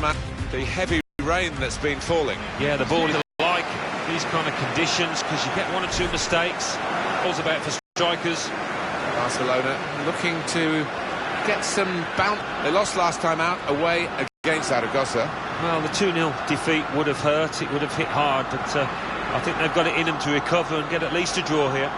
match, the heavy rain that's been falling. Yeah, the ball is like these kind of conditions because you get one or two mistakes. Ball's about for strikers. Barcelona looking to get some bounce. They lost last time out away against Zaragoza. Well, the 2-0 defeat would have hurt, it would have hit hard, but I think they've got it in them to recover and get at least a draw here.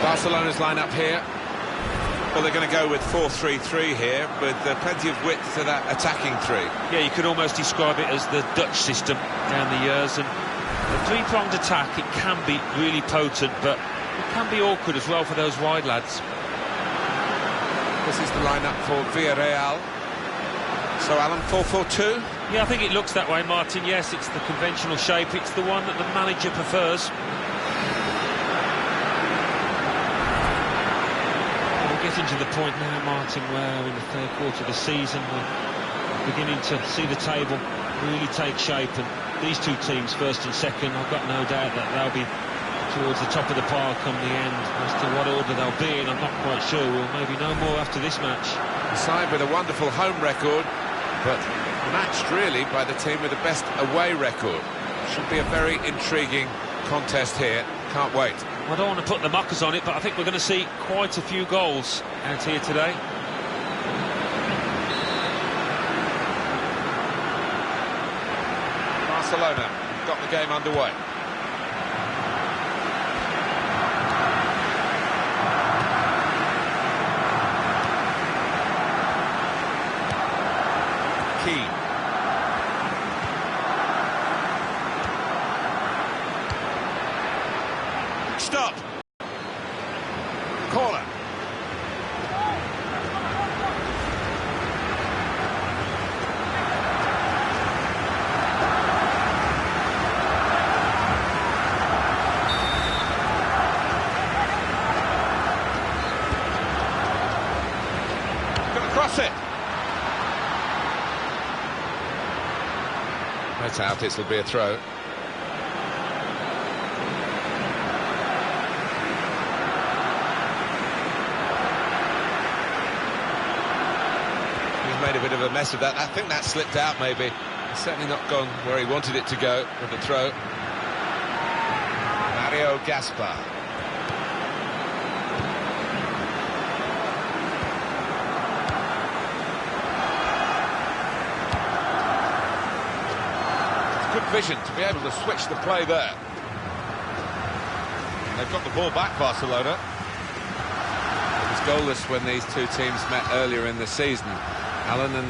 Barcelona's line-up here. Well, they're going to go with 4-3-3 here, with plenty of width to that attacking three. Yeah, you could almost describe it as the Dutch system down the years, and the three-pronged attack, it can be really potent, but it can be awkward as well for those wide lads. This is the line-up for Villarreal. So, Alan, 4-4-2? Yeah, I think it looks that way, Martin. Yes, it's the conventional shape. It's the one that the manager prefers. Getting to the point now, Martin, where in the third quarter of the season we're beginning to see the table really take shape, and these two teams, first and second, I've got no doubt that they'll be towards the top of the pile come the end. As to what order they'll be in, I'm not quite sure. We'll maybe know more after this match. A side with a wonderful home record, but matched really by the team with the best away record. Should be a very intriguing contest here. Can't wait. I don't want to put the muckers on it, but I think we're going to see quite a few goals out here today. Barcelona got the game underway. Key. Stop. Corner. Gonna cross it. That's out. It'll be a throw. Made a bit of a mess of that. I think that slipped out maybe. It's certainly not gone where he wanted it to go with the throw. Mario Gaspar. Good vision to be able to switch the play there. They've got the ball back, Barcelona. It was goalless when these two teams met earlier in the season, Alan, and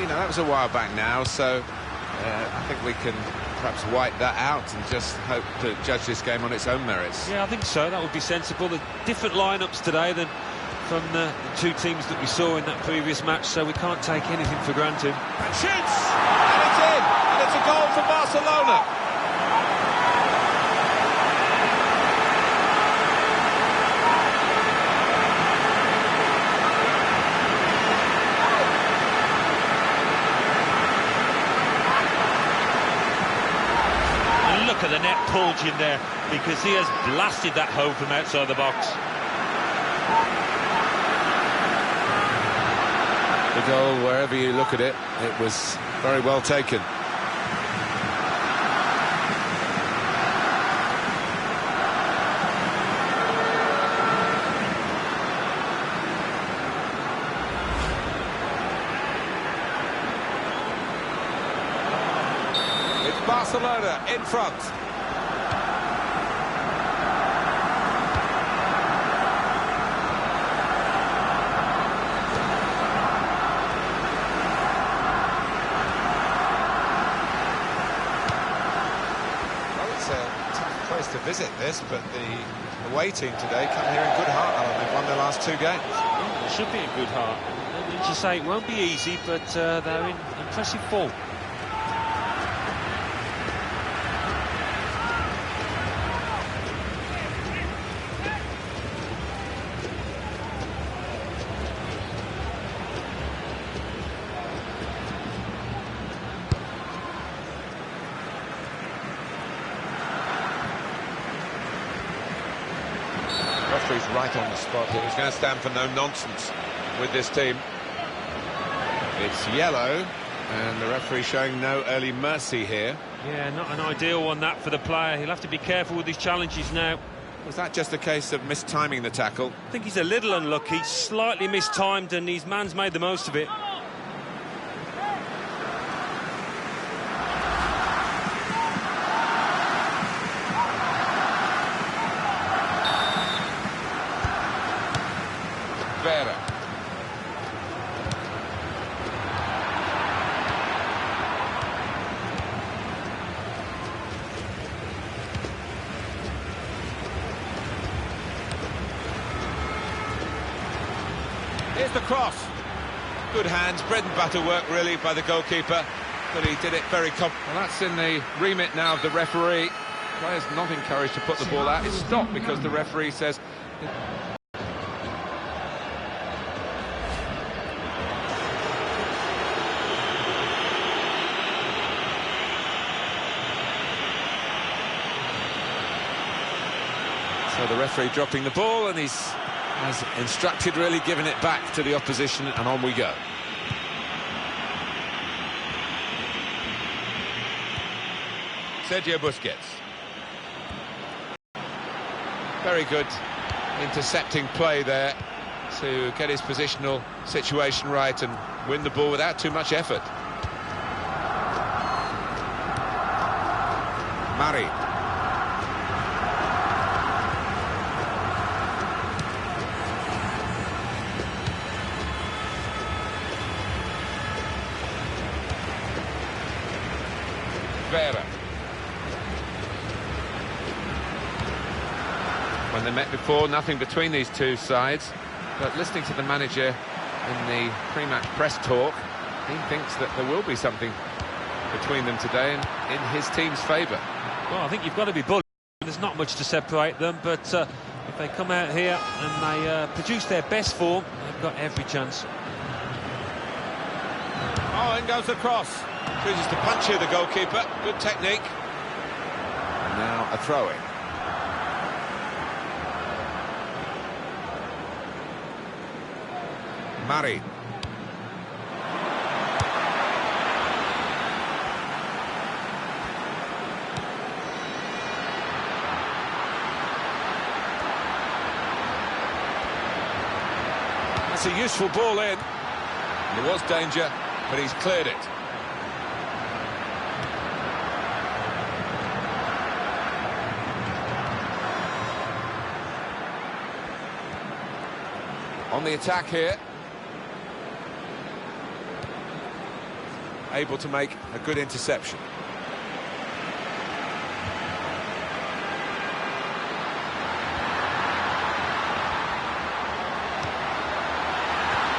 you know that was a while back now, so I think we can perhaps wipe that out and just hope to judge this game on its own merits. Yeah, I think so. That would be sensible. The different lineups today than from the two teams that we saw in that previous match, so we can't take anything for granted. And shoots, and it's in, and it's a goal for Barcelona. Look at the net bulge in there, because he has blasted that home from outside the box. The goal, wherever you look at it, it was very well taken. Barcelona in front. Well, it's a tough place to visit this, but the away team today come here in good heart, Alan. They've won their last two games. It should be in good heart. I mean, to say it won't be easy, but they're in impressive form. Referee's right on the spot here. He's going to stand for no nonsense with this team. It's yellow, and the referee showing no early mercy here. Yeah, not an ideal one, that, for the player. He'll have to be careful with his challenges now. Was that just a case of mistiming the tackle? I think he's a little unlucky, slightly mistimed, and his man's made the most of it. Febrero. Here's the cross. Good hands, bread and butter work really by the goalkeeper, but he did it very well, that's in the remit now of the referee. Players not encouraged to put the ball out. It's stopped because the referee says... So the referee dropping the ball, and he's, as instructed, really giving it back to the opposition, and on we go. Sergio Busquets. Very good intercepting play there to get his positional situation right and win the ball without too much effort. Mari. Febrero. When they met before, nothing between these two sides, but listening to the manager in the pre-match press talk, he thinks that there will be something between them today and in his team's favour. Well, I think you've got to be bullied. There's not much to separate them, but if they come out here and they produce their best form, they've got every chance. Oh, in goes the cross. Chooses to punch here, the goalkeeper. Good technique. And now a throw-in. Mari. That's a useful ball in. There was danger, but he's cleared it. On the attack here. Able to make a good interception.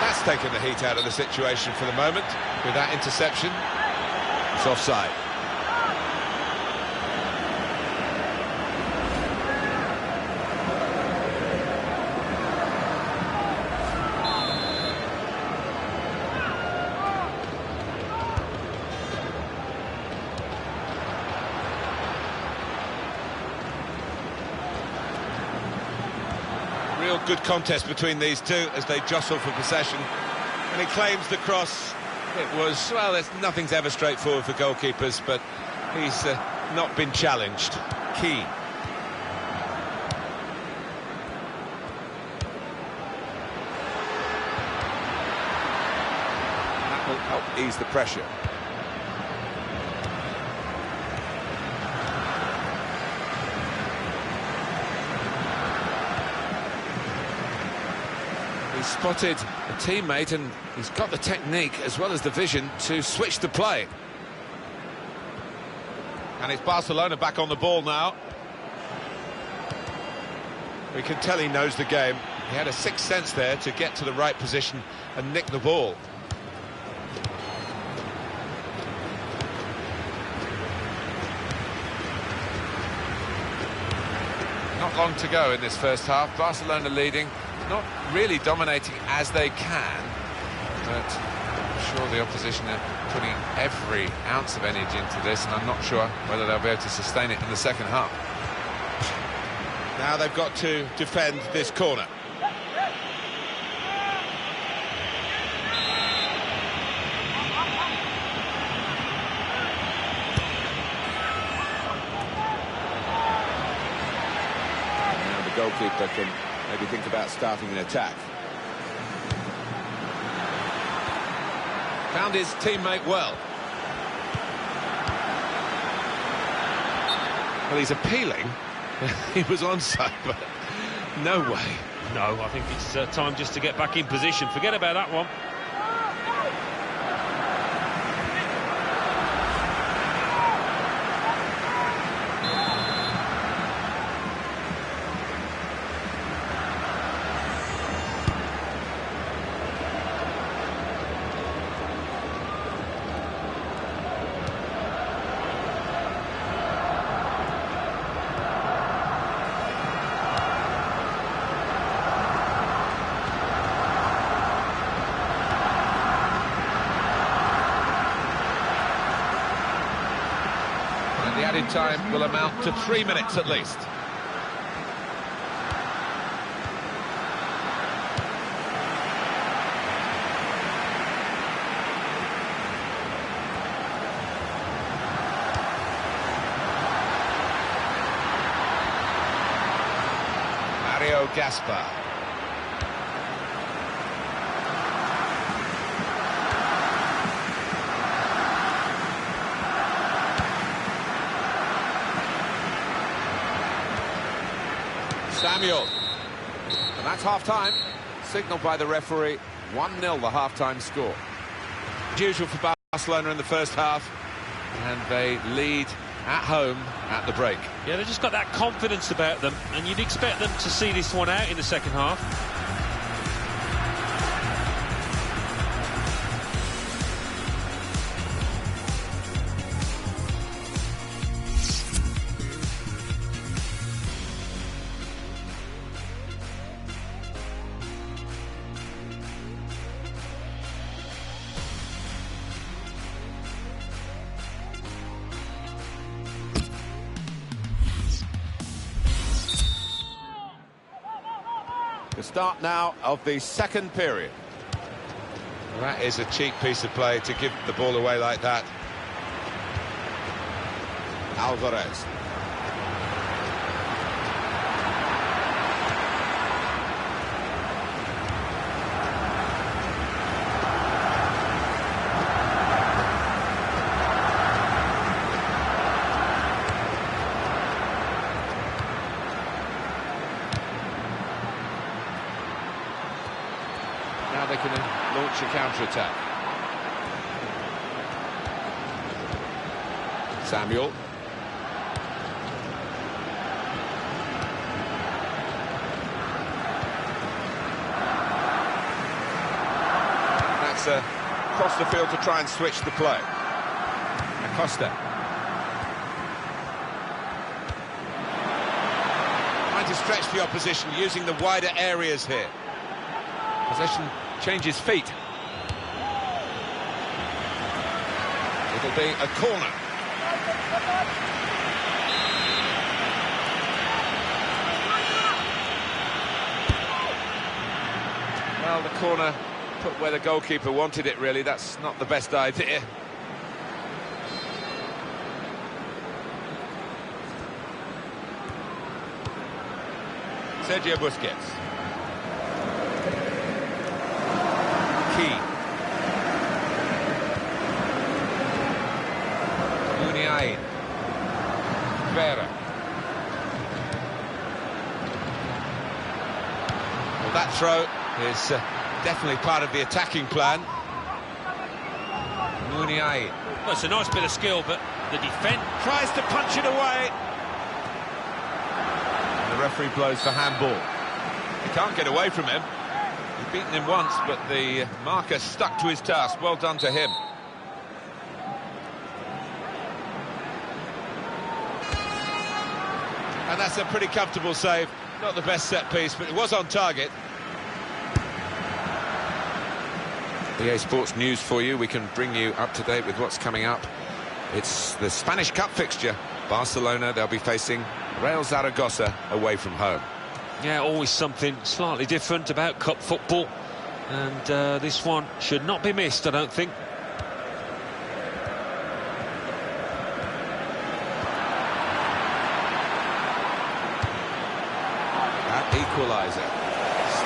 That's taken the heat out of the situation for the moment with that interception. It's offside. Real good contest between these two as they jostle for possession, and he claims the cross. It was, well, nothing's ever straightforward for goalkeepers, but he's not been challenged. Key. That will help ease the pressure. He's spotted a teammate and he's got the technique as well as the vision to switch the play. And it's Barcelona back on the ball now. We can tell he knows the game. He had a sixth sense there to get to the right position and nick the ball. Not long to go in this first half. Barcelona leading. Not really dominating as they can, but I'm sure the opposition are putting every ounce of energy into this, and I'm not sure whether they'll be able to sustain it in the second half. Now they've got to defend this corner. Now the goalkeeper can maybe think about starting an attack. Found his teammate well. Well, he's appealing. He was onside, but no way. No, I think it's time just to get back in position. Forget about that one. The added time will amount to 3 minutes at least. Mario Gaspar. Samuel, and that's half-time, signalled by the referee, 1-0 the half-time score. As usual for Barcelona in the first half, and they lead at home at the break. Yeah, they've just got that confidence about them, and you'd expect them to see this one out in the second half. The start now of the second period. Well, that is a cheap piece of play to give the ball away like that. Alvarez. Now they can launch a counter-attack. Samuel. That's across the field to try and switch the play. Acosta. Trying to stretch the opposition using the wider areas here. Possession changes feet. It'll be a corner. Well, the corner put where the goalkeeper wanted it, really. That's not the best idea. Sergio Busquets. Febrero. Well, that throw is definitely part of the attacking plan. Muniain. Well, it's a nice bit of skill, but the defence tries to punch it away. And the referee blows for handball. He can't get away from him. He's beaten him once, but the marker stuck to his task. Well done to him. And that's a pretty comfortable save. Not the best set piece, but it was on target. EA Sports news for you. We can bring you up to date with what's coming up. It's the Spanish Cup fixture. Barcelona, they'll be facing Real Zaragoza away from home. Yeah, always something slightly different about cup football, and this one should not be missed, I don't think. That equaliser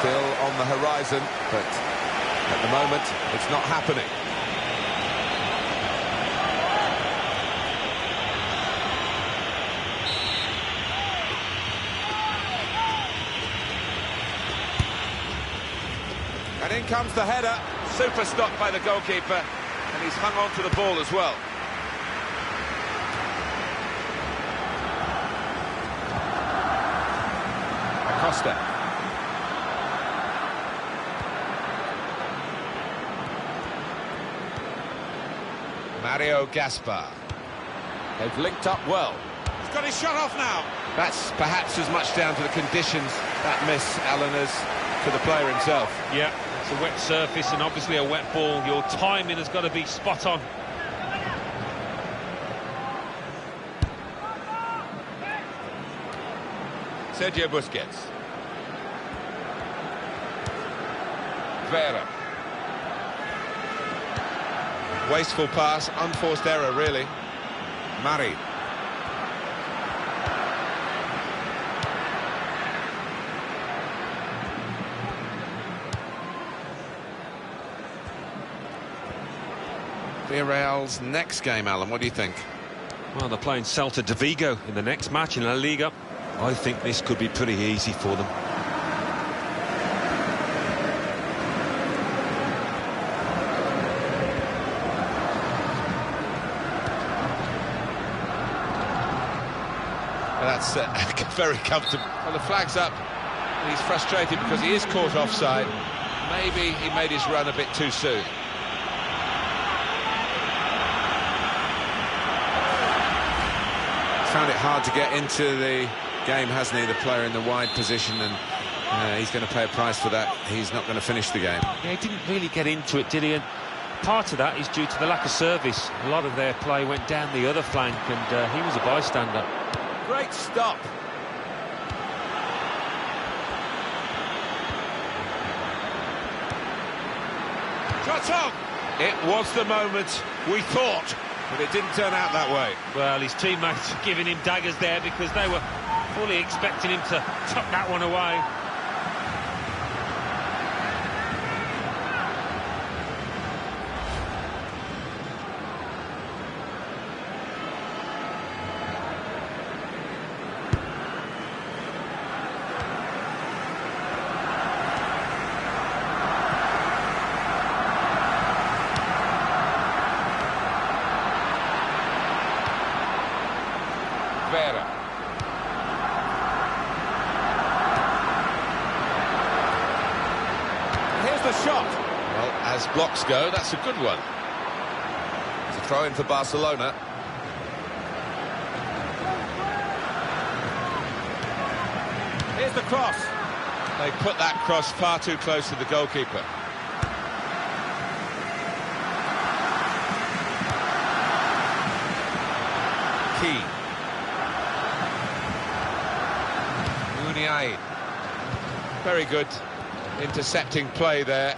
still on the horizon, but at the moment it's not happening. And in comes the header, super stop by the goalkeeper, and he's hung on to the ball as well. Acosta. Mario Gaspar. They've linked up well. He's got his shot off now. That's perhaps as much down to the conditions, that miss, Alan, as to the player himself. Yeah, it's a wet surface and obviously a wet ball. Your timing has got to be spot on. Sergio Busquets. Febrero. Wasteful pass, unforced error, really. Mari. Villarreal's next game, Alan, what do you think? Well, they're playing Celta de Vigo in the next match in La Liga. I think this could be pretty easy for them. That's very comfortable. Well, the flag's up. He's frustrated because he is caught offside. Maybe he made his run a bit too soon. Found it hard to get into the game, hasn't he, the player in the wide position, and he's going to pay a price for that. He's not going to finish the game. Yeah, he didn't really get into it, did he? And part of that is due to the lack of service. A lot of their play went down the other flank, and he was a bystander. Great stop. Shot on! It was the moment we thought, but it didn't turn out that way. Well, his teammates giving him daggers there because they were fully expecting him to tuck that one away. Febrero. Here's the shot. Well, as blocks go, that's a good one. It's a throw-in for Barcelona. Here's the cross. They put that cross far too close to the goalkeeper. Key. Very good intercepting play there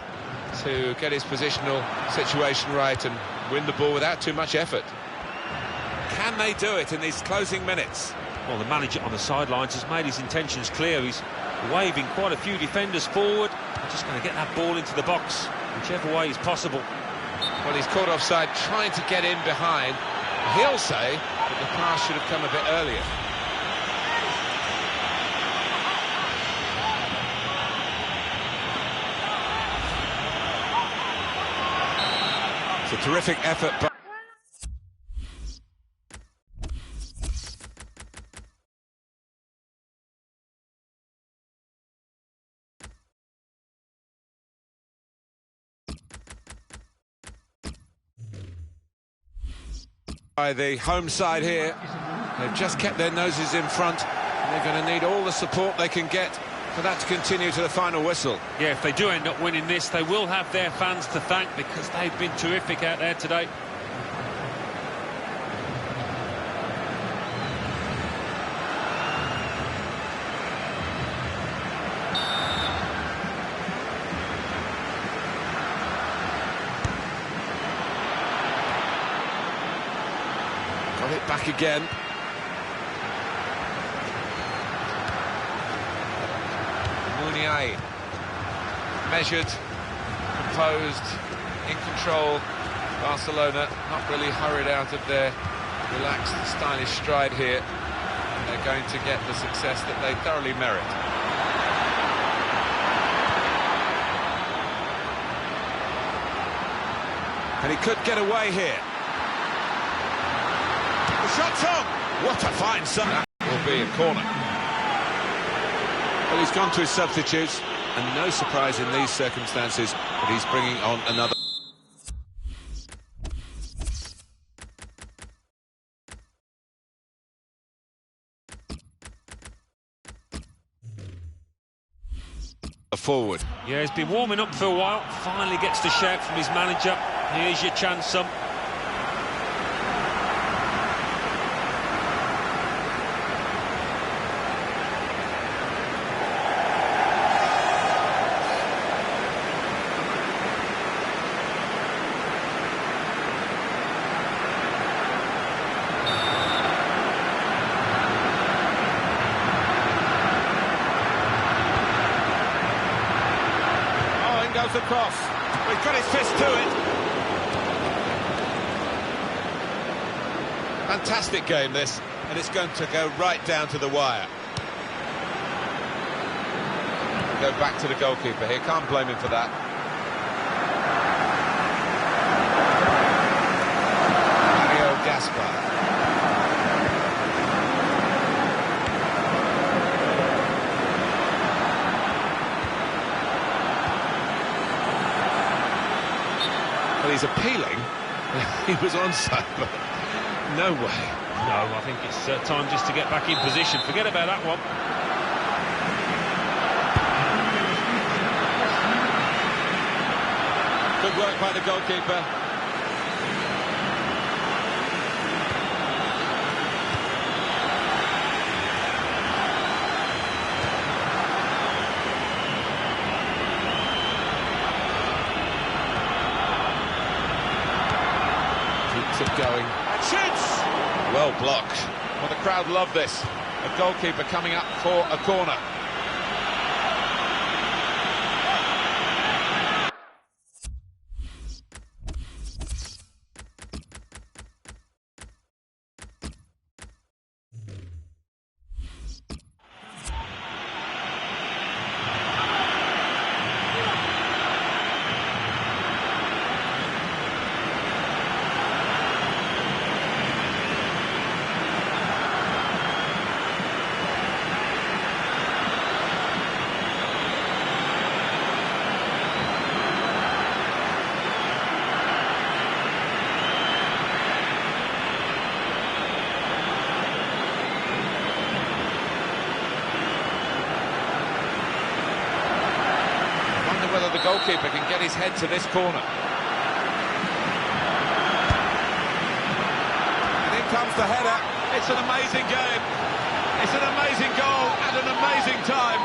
to get his positional situation right and win the ball without too much effort. Can they do it in these closing minutes? Well, the manager on the sidelines has made his intentions clear. He's waving quite a few defenders forward. They're just going to get that ball into the box, whichever way is possible. Well, he's caught offside trying to get in behind. He'll say that the pass should have come a bit earlier. It's a terrific effort, but by the home side here. They've just kept their noses in front, and they're going to need all the support they can get for that to continue to the final whistle. Yeah, if they do end up winning this, they will have their fans to thank because they've been terrific out there today. it back again. Mounier, measured, composed, in control. Barcelona not really hurried out of their relaxed, stylish stride here. And they're going to get the success that they thoroughly merit. And he could get away here. The shot's on! What a fine son! That will be a corner. Well, he's gone to his substitutes, and no surprise in these circumstances that he's bringing on another. Forward. Yeah, he's been warming up for a while. Finally gets the shout from his manager. Here's your chance, son. Goes across. He's got his fist to it. Fantastic game this, and it's going to go right down to the wire. Go back to the goalkeeper here, can't blame him for that. Mario Gaspar. Well, he's appealing. He was onside, but no way. No, I think it's time just to get back in position. Forget about that one. Good work by the goalkeeper. It going and shoots. Well blocked. Well, the crowd love this. A goalkeeper coming up for a corner. Whether the goalkeeper can get his head to this corner. And in comes the header. It's an amazing game. It's an amazing goal at an amazing time.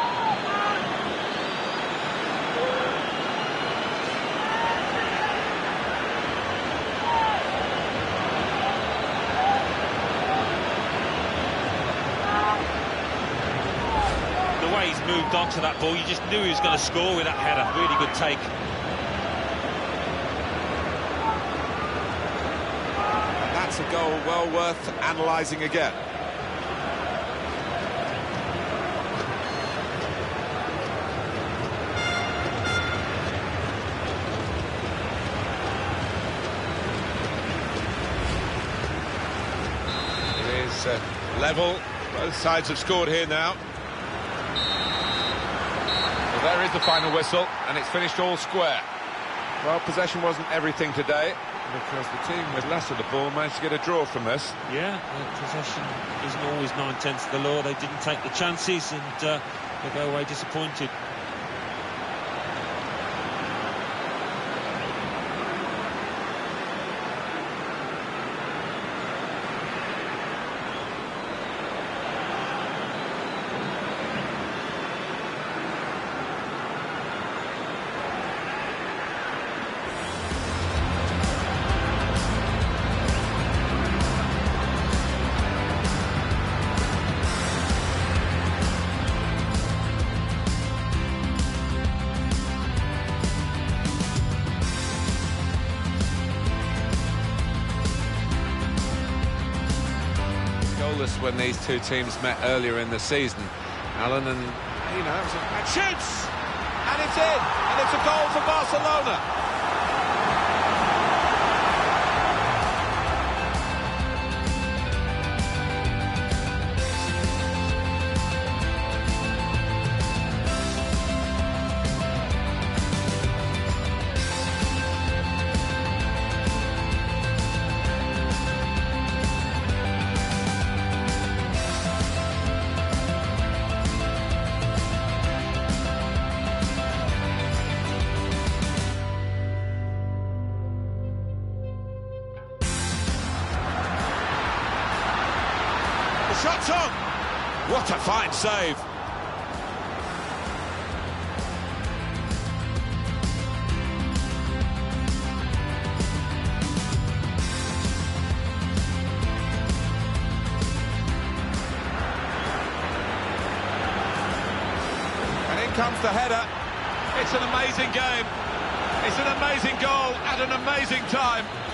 He's moved on to that ball. You just knew he was going to score with that header. Really good take. And that's a goal well worth analysing again. It is level. Both sides have scored here now. There is the final whistle, and it's finished all square. Well, possession wasn't everything today, because the team with less of the ball managed to get a draw from this. Yeah, possession isn't always 9/10 of the law. They didn't take the chances, and they go away disappointed. goalless when these two teams met earlier in the season. Alan, and you know, and shoots, and it's in, and it's a goal for Barcelona. Shot's on! What a fine save! And in comes the header. It's an amazing game. It's an amazing goal at an amazing time.